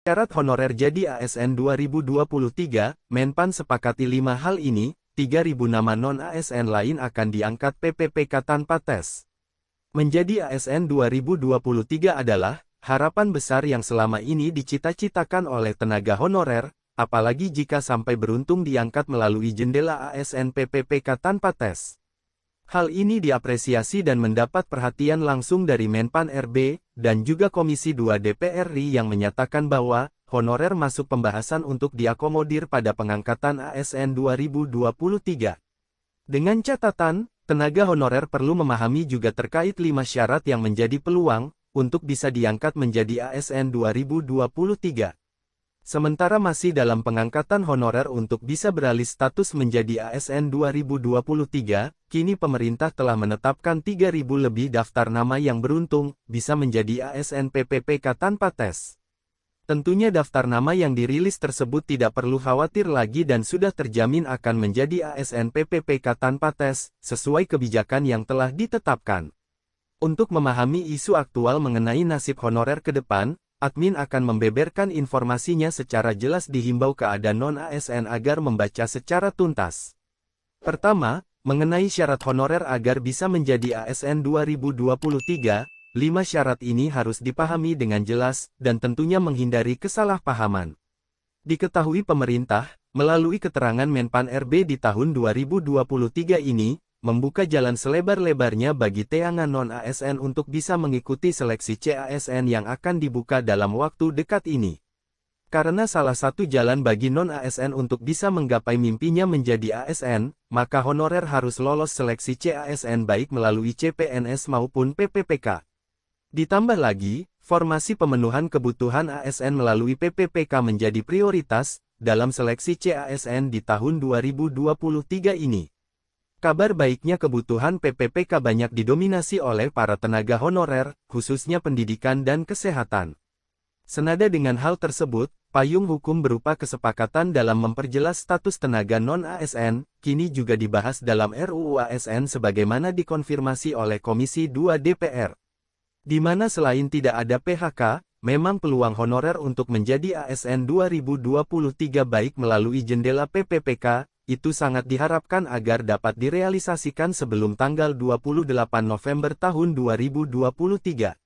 Syarat honorer jadi ASN 2023, Menpan sepakati 5 hal ini, 3.000 nama non-ASN lain akan diangkat PPPK tanpa tes. Menjadi ASN 2023 adalah harapan besar yang selama ini dicita-citakan oleh tenaga honorer, apalagi jika sampai beruntung diangkat melalui jendela ASN PPPK tanpa tes. Hal ini diapresiasi dan mendapat perhatian langsung dari Menpan RB, dan juga Komisi 2 DPR RI yang menyatakan bahwa, honorer masuk pembahasan untuk diakomodir pada pengangkatan ASN 2023. Dengan catatan, tenaga honorer perlu memahami juga terkait 5 syarat yang menjadi peluang, untuk bisa diangkat menjadi ASN 2023. Sementara masih dalam pengangkatan honorer untuk bisa beralih status menjadi ASN 2023, kini pemerintah telah menetapkan 3.000 lebih daftar nama yang beruntung, bisa menjadi ASN PPPK tanpa tes. Tentunya daftar nama yang dirilis tersebut tidak perlu khawatir lagi dan sudah terjamin akan menjadi ASN PPPK tanpa tes, sesuai kebijakan yang telah ditetapkan. Untuk memahami isu aktual mengenai nasib honorer ke depan, admin akan membeberkan informasinya secara jelas dihimbau kepada non-ASN agar membaca secara tuntas. Pertama, mengenai syarat honorer agar bisa menjadi ASN 2023, 5 syarat ini harus dipahami dengan jelas, dan tentunya menghindari kesalahpahaman. Diketahui pemerintah, melalui keterangan Menpan RB di tahun 2023 ini, membuka jalan selebar-lebarnya bagi teangan non-ASN untuk bisa mengikuti seleksi CASN yang akan dibuka dalam waktu dekat ini. Karena salah satu jalan bagi non-ASN untuk bisa menggapai mimpinya menjadi ASN, maka honorer harus lolos seleksi CASN baik melalui CPNS maupun PPPK. Ditambah lagi, formasi pemenuhan kebutuhan ASN melalui PPPK menjadi prioritas dalam seleksi CASN di tahun 2023 ini. Kabar baiknya kebutuhan PPPK banyak didominasi oleh para tenaga honorer, khususnya pendidikan dan kesehatan. Senada dengan hal tersebut, payung hukum berupa kesepakatan dalam memperjelas status tenaga non-ASN, kini juga dibahas dalam RUU ASN sebagaimana dikonfirmasi oleh Komisi 2 DPR. Di mana selain tidak ada PHK, memang peluang honorer untuk menjadi ASN 2023 baik melalui jendela PPPK, itu sangat diharapkan agar dapat direalisasikan sebelum tanggal 28 November tahun 2023.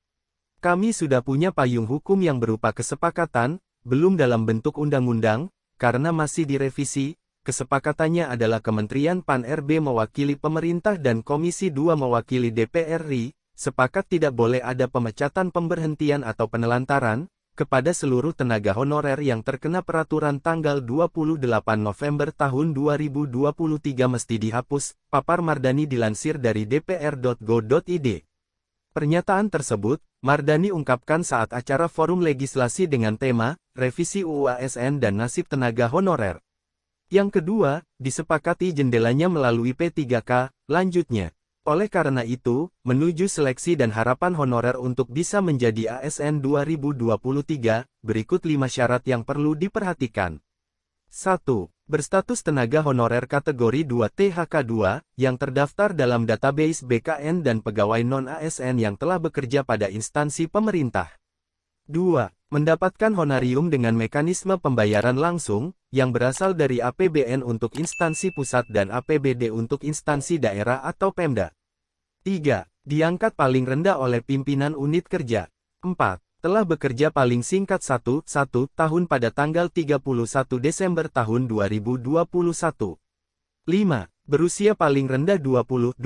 Kami sudah punya payung hukum yang berupa kesepakatan, belum dalam bentuk undang-undang, karena masih direvisi. Kesepakatannya adalah Kementerian Pan RB mewakili pemerintah dan Komisi 2 mewakili DPR RI, sepakat tidak boleh ada pemecatan, pemberhentian atau penelantaran kepada seluruh tenaga honorer yang terkena peraturan tanggal 28 November tahun 2023 mesti dihapus, papar Mardani dilansir dari dpr.go.id. Pernyataan tersebut, Mardani ungkapkan saat acara forum legislasi dengan tema, Revisi UU ASN dan Nasib Tenaga Honorer. Yang kedua, disepakati jendelanya melalui P3K, lanjutnya. Oleh karena itu, menuju seleksi dan harapan honorer untuk bisa menjadi ASN 2023, berikut 5 syarat yang perlu diperhatikan. 1. Berstatus tenaga honorer kategori 2 THK2, yang terdaftar dalam database BKN dan pegawai non-ASN yang telah bekerja pada instansi pemerintah. 2. Mendapatkan honorium dengan mekanisme pembayaran langsung, yang berasal dari APBN untuk instansi pusat dan APBD untuk instansi daerah atau Pemda. 3. Diangkat paling rendah oleh pimpinan unit kerja. 4. Telah bekerja paling singkat 1 tahun pada tanggal 31 Desember tahun 2021. 5. Berusia paling rendah 20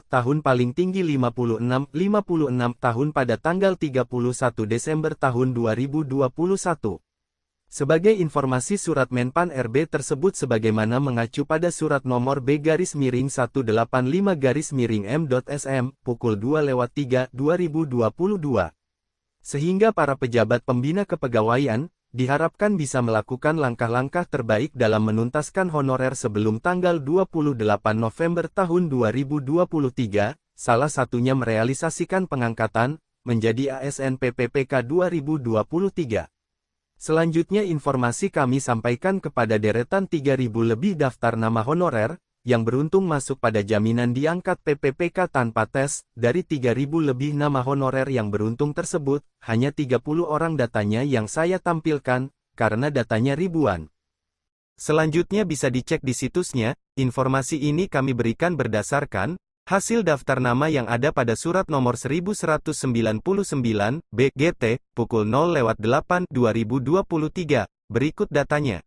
tahun paling tinggi 56 tahun pada tanggal 31 Desember tahun 2021. Sebagai informasi surat Menpan RB tersebut sebagaimana mengacu pada surat nomor B-185-M.SM, pukul 2:03, 2022. Sehingga para pejabat pembina kepegawaian, diharapkan bisa melakukan langkah-langkah terbaik dalam menuntaskan honorer sebelum tanggal 28 November tahun 2023, salah satunya merealisasikan pengangkatan, menjadi ASN PPPK 2023. Selanjutnya informasi kami sampaikan kepada deretan 3.000 lebih daftar nama honorer, yang beruntung masuk pada jaminan diangkat PPPK tanpa tes. Dari 3.000 lebih nama honorer yang beruntung tersebut, hanya 30 orang datanya yang saya tampilkan, karena datanya ribuan. Selanjutnya bisa dicek di situsnya. Informasi ini kami berikan berdasarkan hasil daftar nama yang ada pada surat nomor 1199, BGT, pukul 0:08, 2023. Berikut datanya.